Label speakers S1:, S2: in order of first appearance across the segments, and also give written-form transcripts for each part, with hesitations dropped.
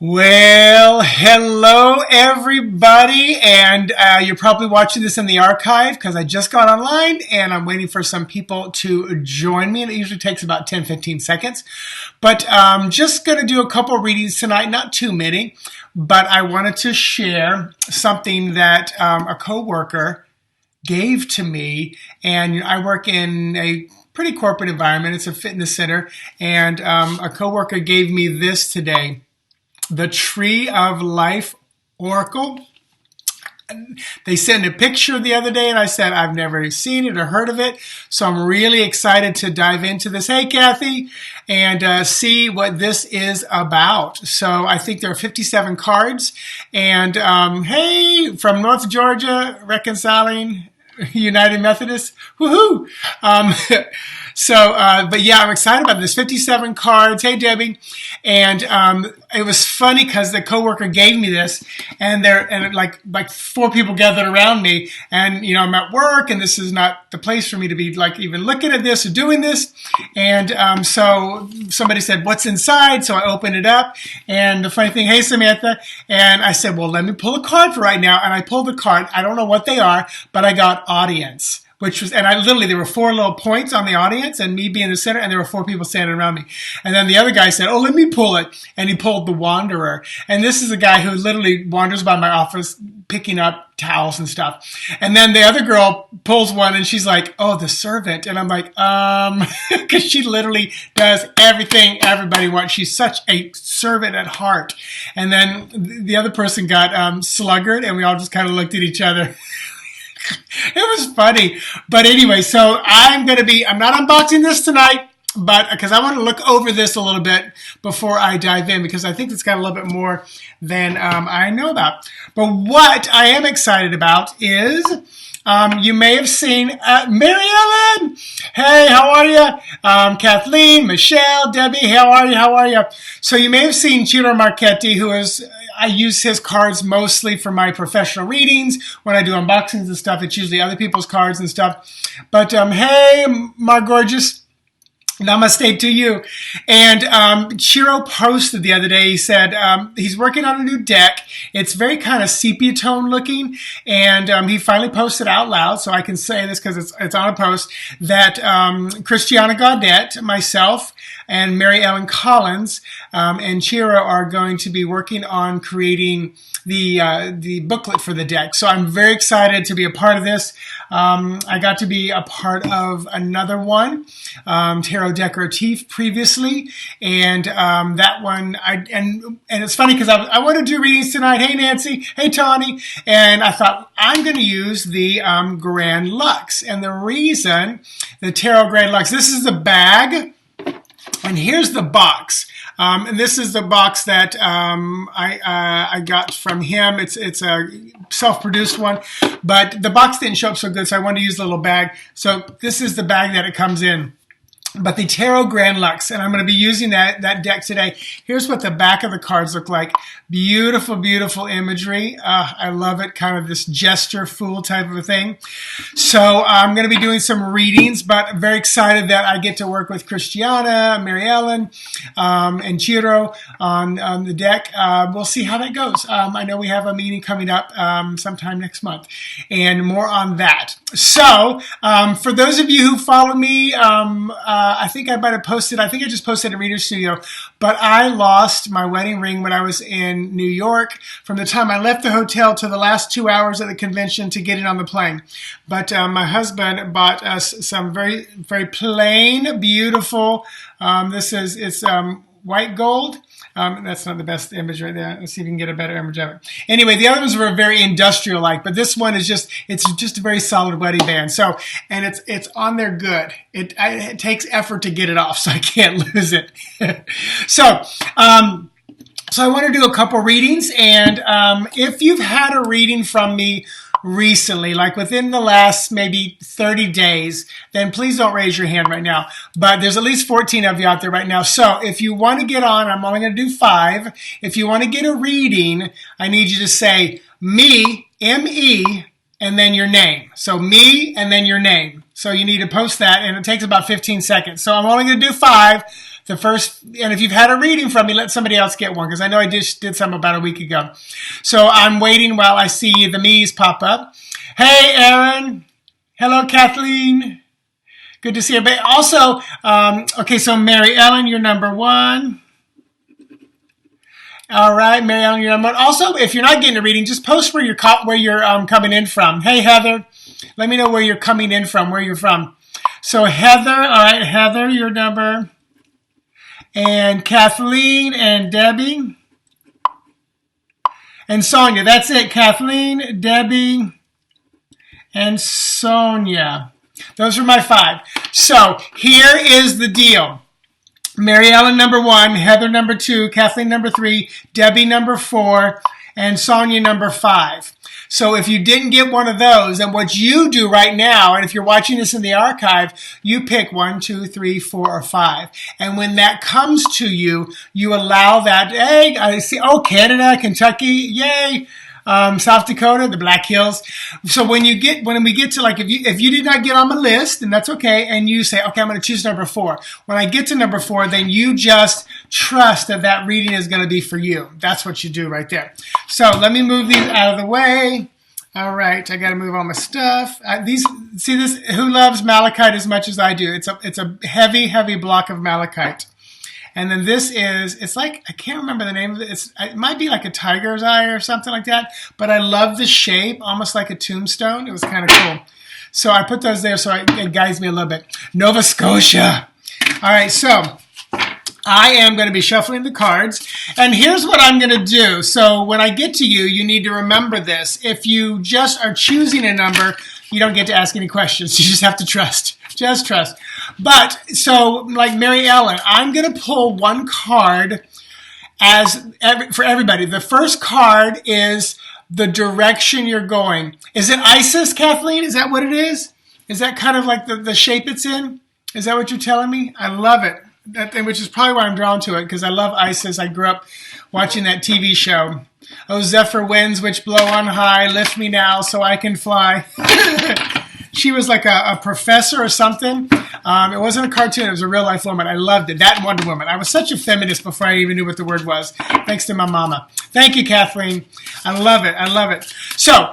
S1: Well, hello everybody, and you're probably watching this in the archive because I just got online and I'm waiting for some people to join me, and it usually takes about 10-15 seconds. But I'm just going to do a couple readings tonight, not too many, but I wanted to share something that a coworker gave to me, and I work in a pretty corporate environment. It's a fitness center, and a coworker gave me this today. The Tree of Life Oracle. They sent a picture the other day and I said, I've never seen it or heard of it. So I'm really excited to dive into this. Hey, Kathy, and see what this is about. So I think there are 57 cards. And hey, from North Georgia, reconciling United Methodist. Woohoo! But yeah, I'm excited about this. 57 cards. Hey, Debbie. And it was funny because the coworker gave me this, and like four people gathered around me, and I'm at work, and this is not the place for me to be like even looking at this or doing this. And so somebody said, "What's inside?" So I opened it up, and the funny thing, hey, Samantha, and I said, "Well, let me pull a card for right now." And I pulled the card. I don't know what they are, but I got audience. There were four little points on the audience and me being the center, and there were four people standing around me. And then the other guy said, "Oh, let me pull it." And he pulled the Wanderer. And this is a guy who literally wanders by my office picking up towels and stuff. And then the other girl pulls one and she's like, "Oh, the Servant." And I'm like, because she literally does everything everybody wants. She's such a servant at heart. And then the other person got Sluggard, and we all just kind of looked at each other. It was funny. But anyway, so I'm not unboxing this tonight, but because I want to look over this a little bit before I dive in, because I think it's got a little bit more than I know about. But what I am excited about is you may have seen Mary Ellen. Hey, how are you? Kathleen, Michelle, Debbie, how are you? So you may have seen Ciro Marchetti, I use his cards mostly for my professional readings. When I do unboxings and stuff, it's usually other people's cards and stuff. But hey, my gorgeous. Namaste to you. And Ciro posted the other day, he said he's working on a new deck. It's very kind of sepia tone looking, and he finally posted out loud, so I can say this because it's on a post, that Christiana Gaudet, myself, and Mary Ellen Collins and Ciro are going to be working on creating the booklet for the deck. So I'm very excited to be a part of this. I got to be a part of another one, Tarot Decoratif previously, and that one, and it's funny because I want to do readings tonight. Hey, Nancy. Hey, Tawny. And I thought I'm going to use the Grand Luxe, and the reason the Tarot Grand Luxe. This is the bag, and here's the box. And this is the box that I got from him. It's a self-produced one, but the box didn't show up so good, so I wanted to use the little bag. So this is the bag that it comes in. But the Tarot Grand Luxe, and I'm going to be using that deck today. Here's what the back of the cards look like. Beautiful, beautiful imagery. I love it, kind of this gesture fool type of a thing. So I'm going to be doing some readings, but I'm very excited that I get to work with Christiana, Mary Ellen, and Ciro on the deck. We'll see how that goes. I know we have a meeting coming up sometime next month, and more on that. So for those of you who follow me, I think I might have posted, I think I just posted at Reader Studio, but I lost my wedding ring when I was in New York, from the time I left the hotel to the last 2 hours at the convention to getting on the plane. But my husband bought us some very, very plain, beautiful, it's white gold. That's not the best image right there. Let's see if we can get a better image of it. Anyway, the other ones were very industrial-like, but this one is it's just a very solid wedding band. So, and it's on there good. It takes effort to get it off, so I can't lose it. So I want to do a couple readings, and if you've had a reading from me recently, like within the last maybe 30 days, then please don't raise your hand right now. But there's at least 14 of you out there right now. So if you want to get on, I'm only going to do 5. If you want to get a reading, I need you to say me, M-E, and then your name. So me and then your name. So you need to post that, and it takes about 15 seconds. So I'm only going to do 5. The first, and if you've had a reading from me, let somebody else get one, because I know I just did some about a week ago. So I'm waiting while I see the me's pop up. Hey, Aaron. Hello, Kathleen. Good to see everybody. Also, okay, so Mary Ellen, you're number 1. All right, Mary Ellen, you're number 1. Also, if you're not getting a reading, just post where you're coming in from. Hey, Heather, let me know where you're coming in from, where you're from. So Heather, all right, Heather, your number. And Kathleen and Debbie. And Sonia, that's it. Kathleen, Debbie, and Sonia. Those are my 5. So here is the deal. Mary Ellen number 1, Heather number 2, Kathleen number 3, Debbie number 4, and Sonia number 5. So if you didn't get one of those, then what you do right now, and if you're watching this in the archive, you pick 1, 2, 3, 4, or 5. And when that comes to you, you allow that, hey, I see, oh, Canada, Kentucky, yay. South Dakota, the Black Hills. So when we get to, like, if you did not get on the list, and that's okay, and you say, okay, I'm going to choose number 4. When I get to number 4, then you just trust that reading is going to be for you. That's what you do right there. So let me move these out of the way. All right, I got to move all my stuff. See this? Who loves malachite as much as I do? It's a heavy, heavy block of malachite. And then this is, it's like, I can't remember the name of it. It might be like a tiger's eye or something like that. But I love the shape, almost like a tombstone. It was kind of cool. So I put those there so it guides me a little bit. Nova Scotia. All right, so I am going to be shuffling the cards. And here's what I'm going to do. So when I get to you, you need to remember this. If you just are choosing a number, you don't get to ask any questions. You just have to trust. Just trust. But, so, like Mary Ellen, I'm going to pull one card for everybody. The first card is the direction you're going. Is it Isis, Kathleen? Is that what it is? Is that kind of like the shape it's in? Is that what you're telling me? I love it. Which is probably why I'm drawn to it, because I love Isis. I grew up watching that TV show. Oh, zephyr winds which blow on high, lift me now so I can fly. She was like a professor or something. It wasn't a cartoon. It was a real-life woman. I loved it. That and Wonder Woman. I was such a feminist before I even knew what the word was, thanks to my mama. Thank you, Kathleen. I love it. I love it. So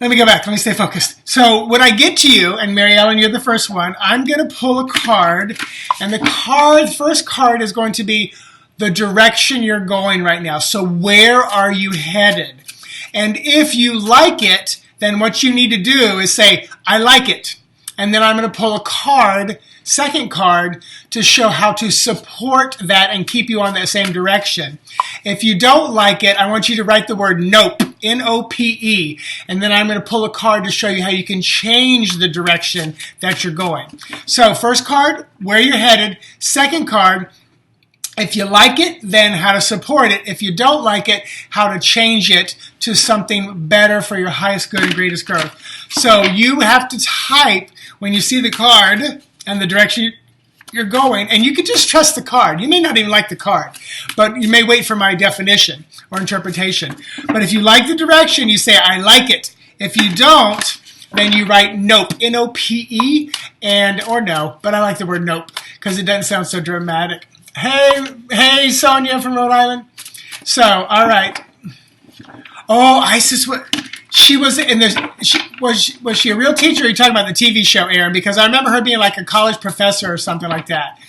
S1: let me go back. Let me stay focused. So when I get to you, and Mary Ellen, you're the first one, I'm going to pull a card. And the first card is going to be the direction you're going right now. So where are you headed? And if you like it, then what you need to do is say, I like it. And then I'm going to pull a card, second card, to show how to support that and keep you on that same direction. If you don't like it, I want you to write the word nope, N-O-P-E. And then I'm going to pull a card to show you how you can change the direction that you're going. So first card, where you're headed. Second card, if you like it, then how to support it. If you don't like it, how to change it to something better for your highest good and greatest growth. So you have to type when you see the card and the direction you're going, and you can just trust the card. You may not even like the card, but you may wait for my definition or interpretation. But if you like the direction, you say, I like it. If you don't, then you write nope, N-O-P-E, or no, but I like the word nope because it doesn't sound so dramatic. Hey, Sonia from Rhode Island. So, all right. Oh, Isis, she was in this. Was she a real teacher? Or are you talking about the TV show, Aaron? Because I remember her being like a college professor or something like that.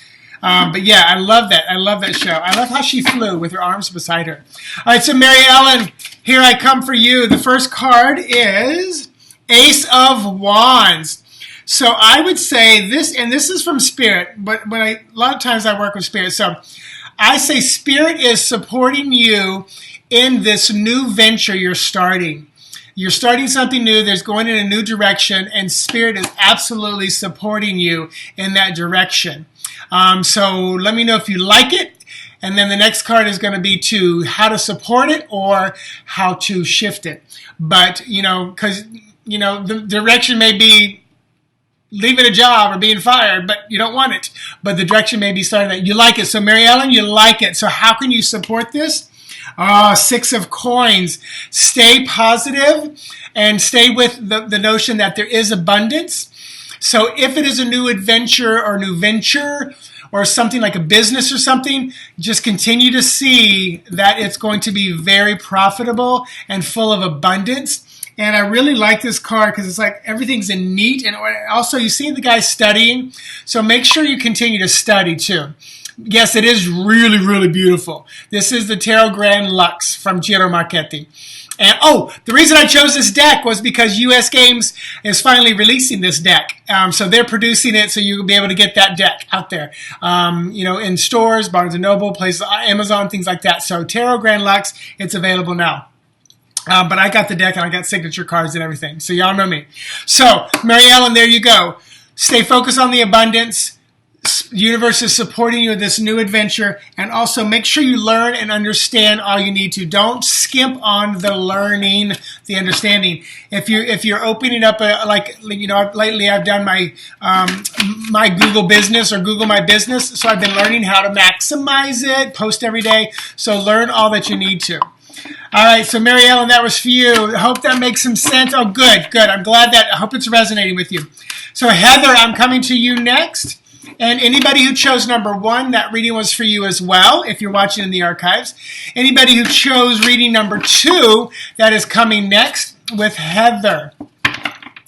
S1: But yeah, I love that. I love that show. I love how she flew with her arms beside her. All right, so Mary Ellen, here I come for you. The first card is Ace of Wands. So I would say this, and this is from Spirit, but a lot of times I work with Spirit. So I say Spirit is supporting you in this new venture you're starting. You're starting something new. There's going in a new direction, and Spirit is absolutely supporting you in that direction. So let me know if you like it. And then the next card is going to be to how to support it or how to shift it. But, because, the direction may be leaving a job or being fired, but you don't want it. But the direction may be starting that. You like it. So Mary Ellen, you like it. So how can you support this? Six of Coins. Stay positive and stay with the notion that there is abundance. So if it is a new adventure or new venture or something like a business or something, just continue to see that it's going to be very profitable and full of abundance. And I really like this card because it's like everything's in neat. And also you see the guy studying. So make sure you continue to study too. Yes, it is really, really beautiful. This is the Tarot Grand Luxe from Giro Marchetti. And the reason I chose this deck was because US Games is finally releasing this deck. So they're producing it, so you'll be able to get that deck out there. In stores, Barnes & Noble, places, Amazon, things like that. So Tarot Grand Luxe, it's available now. But I got the deck and I got signature cards and everything. So y'all know me. So, Mary Ellen, there you go. Stay focused on the abundance. The universe is supporting you in this new adventure. And also make sure you learn and understand all you need to. Don't skimp on the learning, the understanding. If you're opening up lately I've done my my Google business or Google My Business. So I've been learning how to maximize it, post every day. So learn all that you need to. All right, so Mary Ellen, that was for you. I hope that makes some sense. Oh, good. I'm glad I hope it's resonating with you. So Heather, I'm coming to you next. And anybody who chose number 1, that reading was for you as well, if you're watching in the archives. Anybody who chose reading number 2, that is coming next with Heather.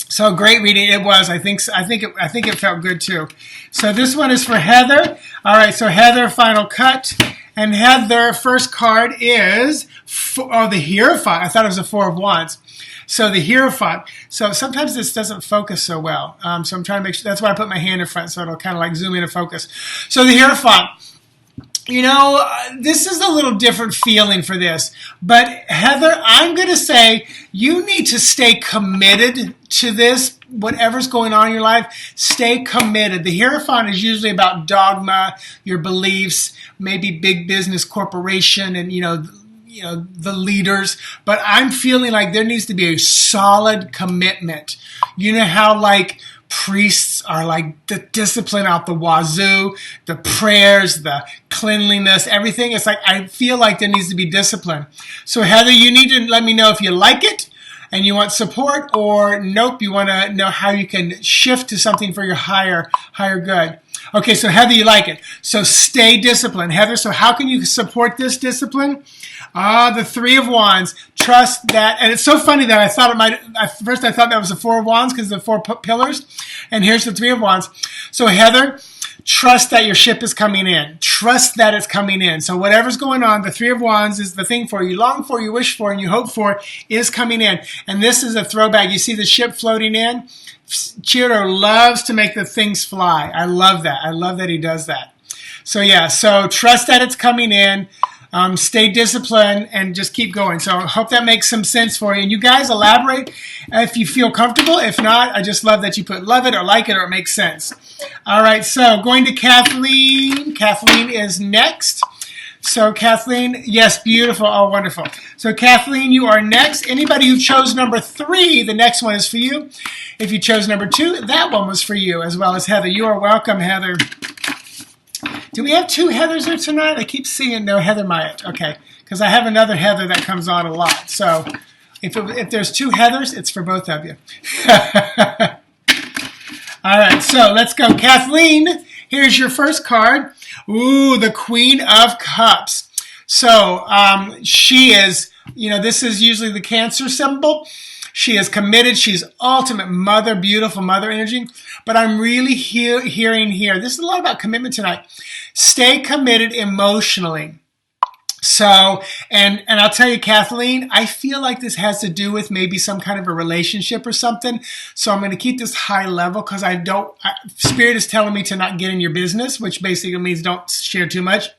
S1: So great reading it was. I think it felt good too. So this one is for Heather. All right, so Heather, final cut. And Heather, first card is the Hierophant. I thought it was a 4 of Wands. So the Hierophant. So sometimes this doesn't focus so well. So I'm trying to make sure. That's why I put my hand in front, so it'll kind of like zoom in and focus. So the Hierophant. This is a little different feeling for this. But Heather, I'm going to say you need to stay committed to this. Whatever's going on in your life, stay committed. The Hierophant is usually about dogma, your beliefs, maybe big business corporation and, the leaders. But I'm feeling like there needs to be a solid commitment. You know how like priests are like the discipline out the wazoo, the prayers, the cleanliness, everything. It's like I feel like there needs to be discipline. So Heather, you need to let me know if you like it and you want support, or nope, you want to know how you can shift to something for your higher good. Okay, so Heather, you like it. So stay disciplined. Heather, so how can you support this discipline? The 3 of Wands. Trust that. And it's so funny that I thought first I thought that was the 4 of Wands because the 4 pillars. And here's the 3 of Wands. So Heather, trust that your ship is coming in. Trust that it's coming in. So whatever's going on, the 3 of Wands is the thing for you long for, you wish for, and you hope for is coming in. And this is a throwback. You see the ship floating in? Chiro loves to make the things fly. I love that. I love that he does that. So yeah, so trust that it's coming in. Stay disciplined and just keep going. So I hope that makes some sense for you. And you guys elaborate if you feel comfortable. If not, I just love that you put love it or like it or it makes sense. All right, so going to Kathleen. Kathleen is next. So Kathleen, yes, beautiful. Oh, wonderful. So Kathleen, you are next. Anybody who chose number 3, the next one is for you. If you chose number 2, that one was for you, as well as Heather. You are welcome, Heather. Do we have 2 Heathers here tonight? I keep seeing no Heather Myatt. Okay, because I have another Heather that comes on a lot. So if there's 2 Heathers, it's for both of you. All right, so let's go. Kathleen, here's your first card. Ooh, the Queen of Cups. So she is, this is usually the Cancer symbol. She is committed. She's ultimate mother, beautiful mother energy. But I'm really hearing here, this is a lot about commitment tonight. Stay committed emotionally. So, and I'll tell you, Kathleen, I feel like this has to do with maybe some kind of a relationship or something. So I'm going to keep this high level because Spirit is telling me to not get in your business, which basically means don't share too much.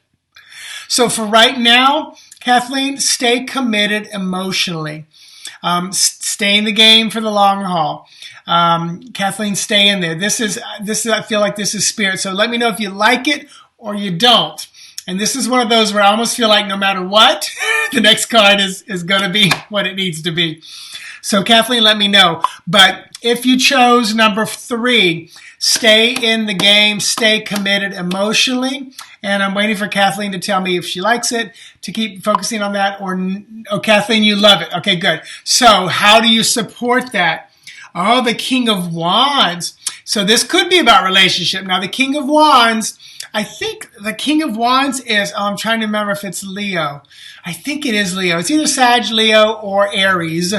S1: So for right now, Kathleen, stay committed emotionally. Stay in the game for the long haul. Kathleen, stay in there. This is, I feel like this is Spirit. So let me know if you like it or you don't. And this is one of those where I almost feel like no matter what, the next card is going to be what it needs to be. So Kathleen, let me know. But if you chose number 3, stay in the game, stay committed emotionally. And I'm waiting for Kathleen to tell me if she likes it, to keep focusing on that. Oh, Kathleen, you love it. Okay, good. So how do you support that? Oh, the King of Wands. So this could be about relationship. Now, the King of Wands, I think the King of Wands is, I'm trying to remember if it's Leo. I think it is Leo. It's either Sag, Leo, or Aries,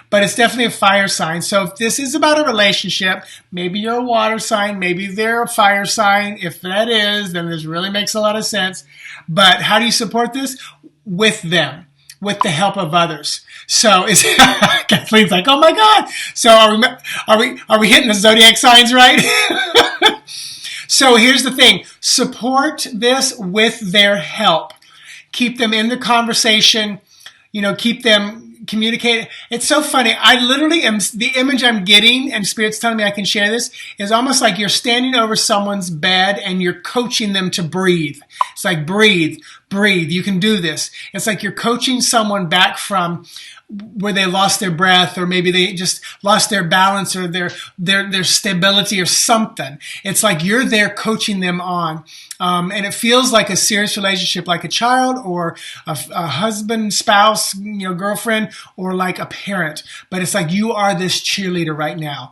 S1: but it's definitely a fire sign. So if this is about a relationship, maybe you're a water sign, maybe they're a fire sign. If that is, then this really makes a lot of sense. But how do you support this? With them, with the help of others. So is Kathleen's like, oh my God. So are we hitting the zodiac signs right? So here's the thing. Support this with their help. Keep them in the conversation. Keep them communicating. It's so funny. I literally am, the image I'm getting, and Spirit's telling me I can share this, is almost like you're standing over someone's bed and you're coaching them to breathe. It's like, breathe, breathe. You can do this. It's like you're coaching someone back from where they lost their breath, or maybe they just lost their balance, or their stability or something. It's like you're there coaching them on. And it feels like a serious relationship, like a child or a husband, spouse, girlfriend, or like a parent. But it's like you are this cheerleader right now.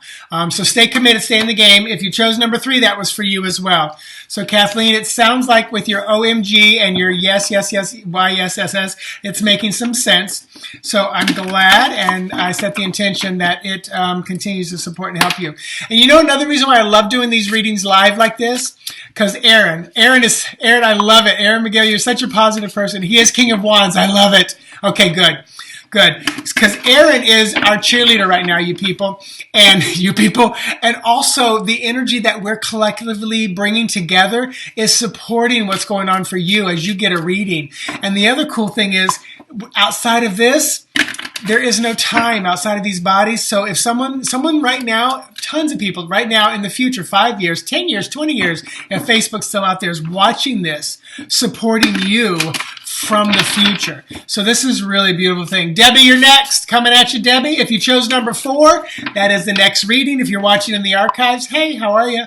S1: So stay committed, stay in the game. If you chose number 3, that was for you as well. So Kathleen, it sounds like with your OMG and your yes, yes, yes, why yes, yes, yes, it's making some sense. So I'm glad, and I set the intention that it continues to support and help you. And another reason why I love doing these readings live like this, because Aaron, I love it. Aaron Miguel, you're such a positive person. He is King of Wands. I love it. Okay, good. Because Aaron is our cheerleader right now, you people. And also the energy that we're collectively bringing together is supporting what's going on for you as you get a reading. And the other cool thing is, outside of this, there is no time outside of these bodies. So if someone right now, tons of people right now in the future, 5 years, 10 years, 20 years, if Facebook's still out there, is watching this, supporting you from the future. So this is a really beautiful thing. Debbie, you're next. Coming at you, Debbie. If you chose number 4, that is the next reading. If you're watching in the archives, hey, how are you?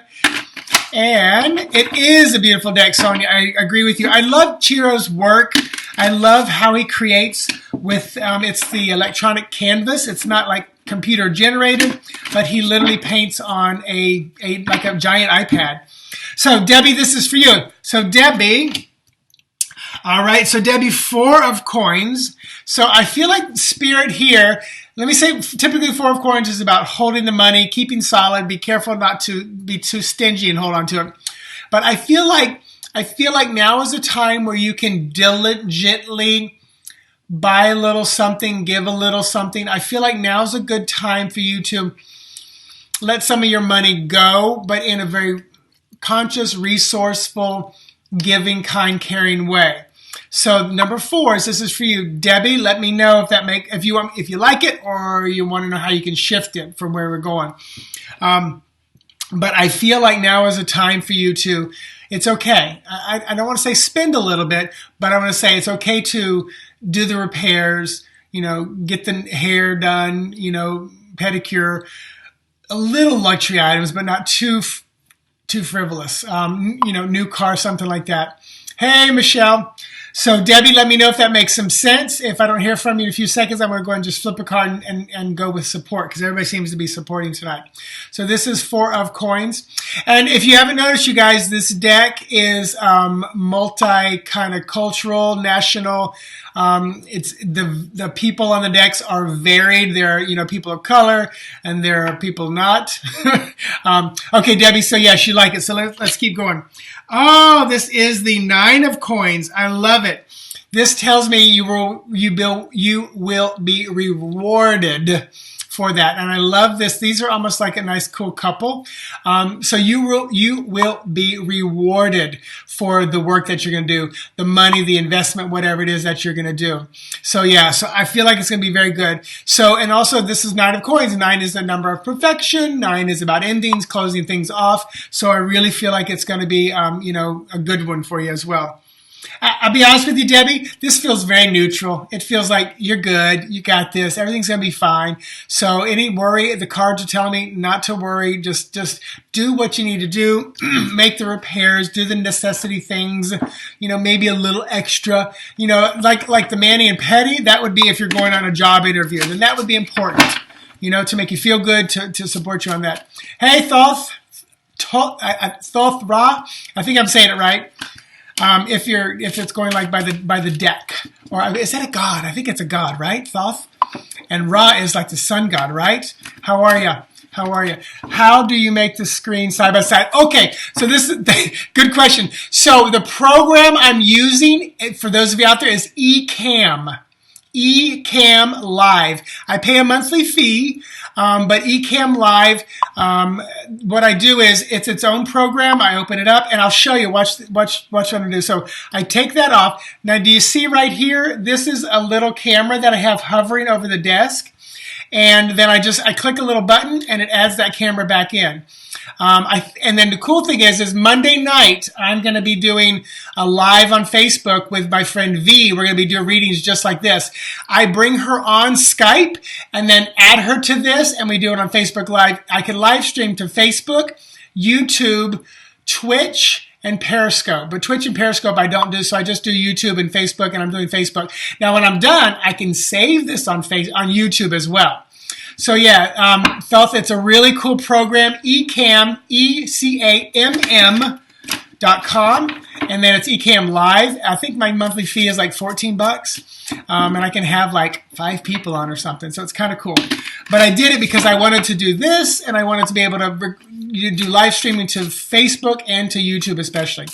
S1: And it is a beautiful deck, Sonia. I agree with you. I love Chiro's work. I love how he creates with, it's the electronic canvas. It's not like computer generated, but he literally paints on like a giant iPad. So Debbie, this is for you. So Debbie, all right. So Debbie, 4 of coins. So I feel like Spirit here, let me say, typically 4 of coins is about holding the money, keeping solid, be careful not to be too stingy and hold on to it. But I feel like now is a time where you can diligently buy a little something, give a little something. I feel like now's a good time for you to let some of your money go, but in a very conscious, resourceful, giving, kind, caring way. So number 4 is, this is for you, Debbie. Let me know if you like it, or you want to know how you can shift it from where we're going. But I feel like now is a time for you to. It's okay. I don't want to say spend a little bit, but I want to say it's okay to do the repairs. Get the hair done. Pedicure, a little luxury items, but not too frivolous. New car, something like that. Hey, Michelle. So Debbie, let me know if that makes some sense. If I don't hear from you in a few seconds, I'm going to go ahead and just flip a card and go with support, because everybody seems to be supporting tonight. So this is 4 of coins. And if you haven't noticed, you guys, this deck is multi kind of cultural, national. It's the people on the decks are varied. There are, people of color, and there are people not. Okay, Debbie, so yes, you like it. So let's keep going. Oh, this is the 9 of coins. I love it. This tells me you will be rewarded for that. And I love this. These are almost like a nice, cool couple. So you will be rewarded for the work that you're going to do, the money, the investment, whatever it is that you're going to do. So yeah, so I feel like it's going to be very good. So, and also this is 9 of coins. 9 is the number of perfection. 9 is about endings, closing things off. So I really feel like it's going to be, a good one for you as well. I'll be honest with you, Debbie, this feels very neutral. It feels like you're good. You got this. Everything's going to be fine. So any worry, the cards are telling me not to worry. Just do what you need to do. Make the repairs, do the necessity things, maybe a little extra, like the Manny and Petty. That would be if you're going on a job interview. Then that would be important, to make you feel good, to support you on that. Hey, Thoth Ra. I think I'm saying it right. If it's going like by the deck, or is that a god? I think it's a god, right? Thoth, and Ra is like the sun god, right? How are you? How are you? How do you make the screen side by side? Okay, so this is good question. So the program I'm using for those of you out there is Ecamm. Ecamm Live. I pay a monthly fee, but Ecamm Live, what I do is it's its own program. I open it up and I'll show you. Watch what I'm gonna do. So I take that off. Now, do you see right here? This is a little camera that I have hovering over the desk. And then I click a little button and it adds that camera back in. And then the cool thing is Monday night, I'm going to be doing a live on Facebook with my friend V. We're going to be doing readings just like this. I bring her on Skype and then add her to this, and we do it on Facebook Live. I can live stream to Facebook, YouTube, Twitch, and Periscope. But Twitch and Periscope I don't do, so I just do YouTube and Facebook, and I'm doing Facebook. Now, when I'm done, I can save this on YouTube as well. So yeah, Thoth, it's a really cool program. Ecamm, ECAMM.com, and then it's Ecamm Live. I think my monthly fee is like $14, and I can have like 5 people on or something. So it's kind of cool. But I did it because I wanted to do this, and I wanted to be able to do live streaming to Facebook and to YouTube especially.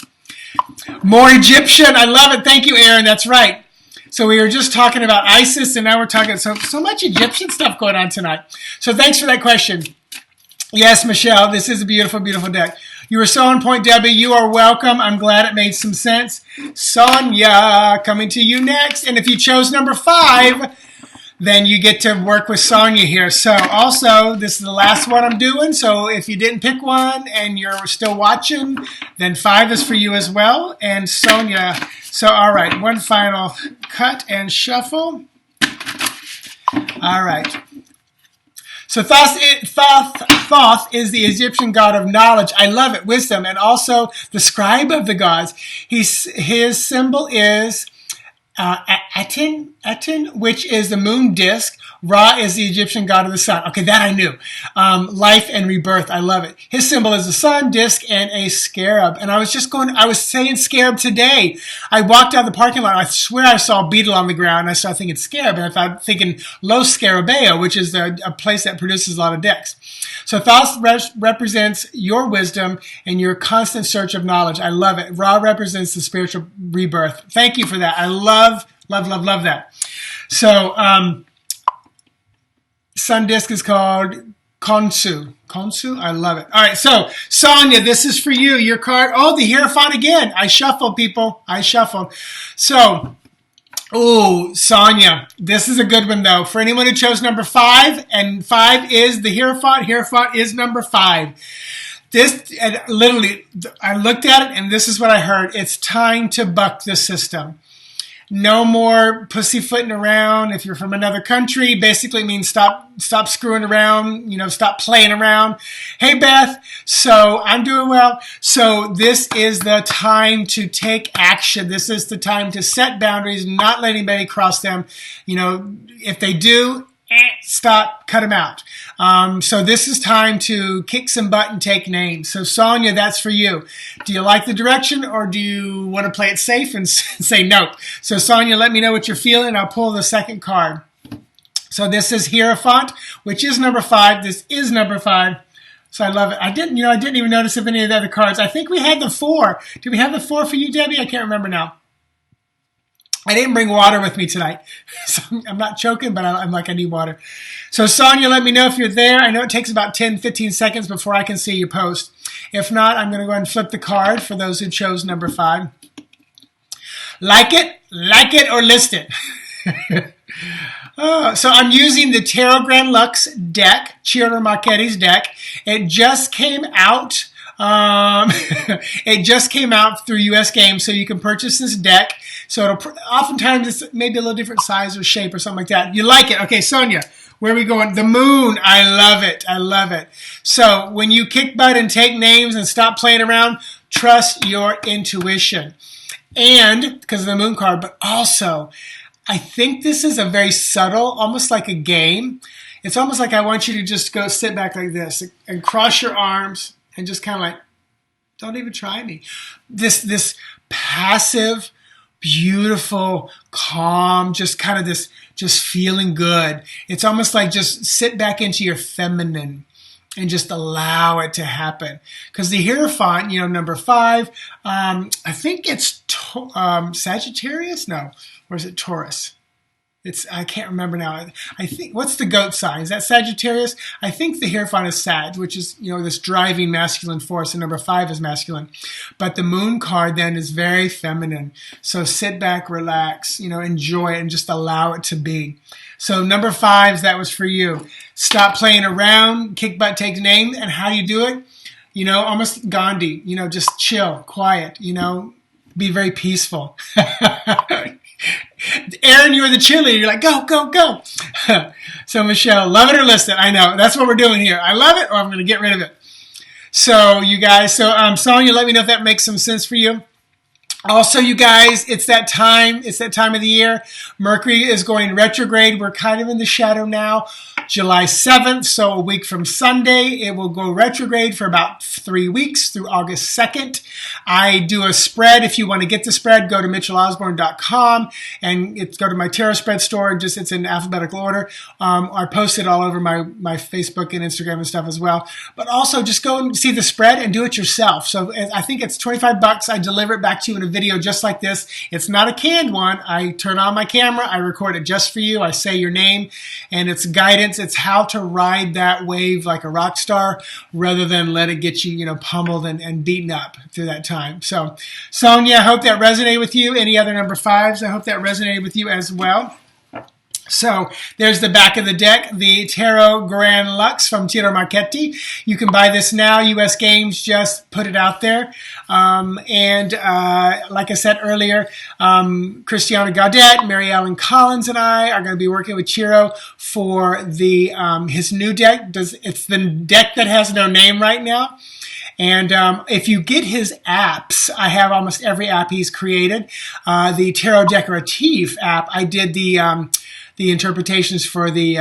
S1: More Egyptian. I love it. Thank you, Aaron. That's right. So we were just talking about ISIS, and now we're talking so much Egyptian stuff going on tonight. So thanks for that question. Yes, Michelle, this is a beautiful, beautiful deck. You were so on point, Debbie. You are welcome. I'm glad it made some sense. Sonia, coming to you next. And if you chose number 5, then you get to work with Sonia here. So also, this is the last one I'm doing. So if you didn't pick one and you're still watching, then 5 is for you as well. And Sonia. So, all right, one final cut and shuffle. All right. So Thoth is the Egyptian god of knowledge. I love it, wisdom, and also the scribe of the gods. His symbol is Aten, which is the moon disk. Ra is the Egyptian god of the sun. Okay, that I knew. Life and rebirth. I love it. His symbol is the sun, disk, and a scarab. And I was saying scarab today. I walked out of the parking lot. I swear I saw a beetle on the ground. And I started thinking scarab. And I thought thinking Los Scarabeo, which is a place that produces a lot of decks. So Thoth represents your wisdom and your constant search of knowledge. I love it. Ra represents the spiritual rebirth. Thank you for that. I love that. So, sun disk is called Khonsu. Khonsu? I love it. All right, so Sonia, this is for you. Your card. Oh, the Hierophant again. I shuffled, people. I shuffled. So, Sonia, this is a good one, though. For anyone who chose number 5, and 5 is the Hierophant. Hierophant is number 5. This, literally, I looked at it, and this is what I heard. It's time to buck the system. No more pussyfooting around. If you're from another country, basically means stop screwing around, stop playing around. Hey, Beth. So I'm doing well. So this is the time to take action. This is the time to set boundaries, not let anybody cross them. If they do, stop, cut them out. So this is time to kick some butt and take names. So Sonia, that's for you. Do you like the direction, or do you want to play it safe and say nope? So Sonia, let me know what you're feeling. I'll pull the second card. So this is Hierophant, which is number 5. This is number 5. So I love it. I didn't even notice if any of the other cards. I think we had the 4. Did we have the 4 for you, Debbie? I can't remember now. I didn't bring water with me tonight, so I'm not choking, but I'm like, I need water. So Sonia, let me know if you're there. I know it takes about 10, 15 seconds before I can see your post. If not, I'm going to go ahead and flip the card for those who chose number 5. Like it, or list it. So I'm using the Tarot Grand Luxe deck, Ciro Marchetti's deck. It just came out. It just came out through US Games, so you can purchase this deck. So oftentimes it's maybe a little different size or shape or something like that. You like it? Okay, Sonia, where are we going? The moon. I love it. I love it. So when you kick butt and take names and stop playing around, trust your intuition. And because of the moon card, but also I think this is a very subtle, almost like a game. It's almost like I want you to just go sit back like this and cross your arms and just kind of like Don't even try me. This passive, beautiful, calm, just kind of this, just feeling good. It's almost like just sit back into your feminine and just allow it to happen. Because the Hierophant, number 5, I think it's Sagittarius? No. Or is it Taurus? I can't remember now. I think, what's the goat sign? Is that Sagittarius? I think the Hierophant is Sag, which is, this driving masculine force, and number 5 is masculine. But the moon card then is very feminine. So sit back, relax, enjoy it and just allow it to be. So number 5, that was for you. Stop playing around, kick butt, take name. And how do you do it? Almost Gandhi, just chill, quiet, be very peaceful. Aaron, you were the cheerleader. You're like, go, go, go. So Michelle, love it or list it. I know. That's what we're doing here. I love it or I'm going to get rid of it. So you guys, Sonia, let me know if that makes some sense for you. Also, you guys, it's that time of the year. Mercury is going retrograde. We're kind of in the shadow now. July 7th, so a week from Sunday, it will go retrograde for about 3 weeks through August 2nd. I do a spread. If you want to get the spread, go to mitchellosborn.com and go to my tarot spread store. It's in alphabetical order. I post it all over my Facebook and Instagram and stuff as well. But also just go and see the spread and do it yourself. So I think it's $25. I deliver it back to you in a video just like this. It's not a canned one. I turn on my camera. I record it just for you. I say your name and it's guidance. It's how to ride that wave like a rock star rather than let it get you, pummeled and beaten up through that time. So, Sonia, I hope that resonated with you. Any other number 5s, I hope that resonated with you as well. So there's the back of the deck, the Tarot Grand Luxe from Tiro Marchetti. You can buy this now. US Games just put it out there. Like I said earlier, Christiana Gaudet, Mary Ellen Collins, and I are going to be working with Chiro for his new deck. It's the deck that has no name right now. And if you get his apps, I have almost every app he's created. The Tarot Decorative app, I did the interpretations for the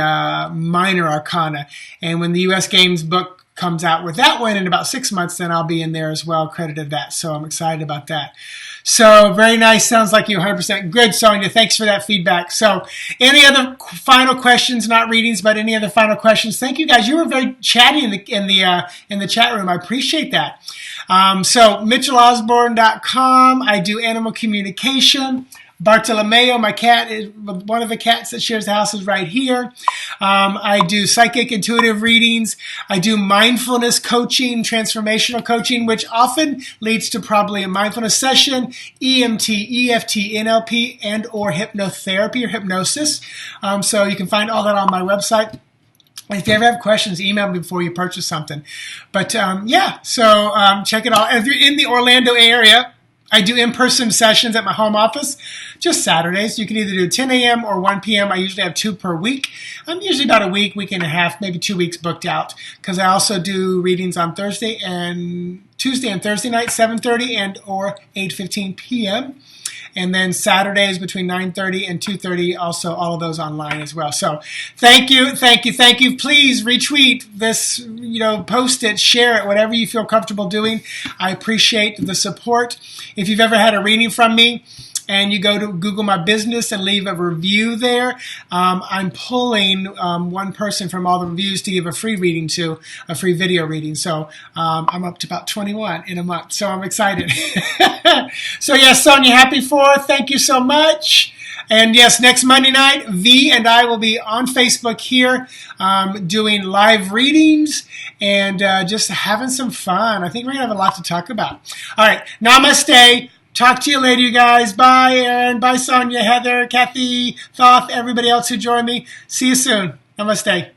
S1: minor arcana. And when the US Games book comes out with that one in about 6 months, then I'll be in there as well, credited that. So I'm excited about that. So very nice. Sounds like you 100% good, Sonia. Thanks for that feedback. So any other final questions, not readings, but any other final questions? Thank you guys. You were very chatty in the chat room. I appreciate that. So mitchellosborn.com. I do animal communication. Bartolomeo, my cat, is one of the cats that shares the house, is right here. I do psychic intuitive readings. I do mindfulness coaching, transformational coaching, which often leads to probably a mindfulness session, EMT, EFT, NLP, and or hypnotherapy or hypnosis. So you can find all that on my website. If you ever have questions, email me before you purchase something. But check it out. If you're in the Orlando area, I do in-person sessions at my home office, just Saturdays. You can either do 10 a.m. or 1 p.m. I usually have 2 per week. I'm usually about a week and a half, maybe 2 weeks booked out, because I also do readings on Tuesday and Thursday night, 7:30 and or 8:15 p.m. And then Saturdays between 9:30 and 2:30, also all of those online as well. So thank you. Please retweet this, post it, share it, whatever you feel comfortable doing. I appreciate the support. If you've ever had a reading from me, and you go to Google My Business and leave a review there, I'm pulling one person from all the reviews to give a free reading to, a free video reading. So I'm up to about 21 in a month. So I'm excited. So yes, Sonia, happy 4th. Thank you so much. And yes, next Monday night, V and I will be on Facebook here doing live readings and just having some fun. I think we're going to have a lot to talk about. All right, namaste. Talk to you later, you guys. Bye, Aaron. Bye, Sonia, Heather, Kathy, Thoth, everybody else who joined me. See you soon. Namaste.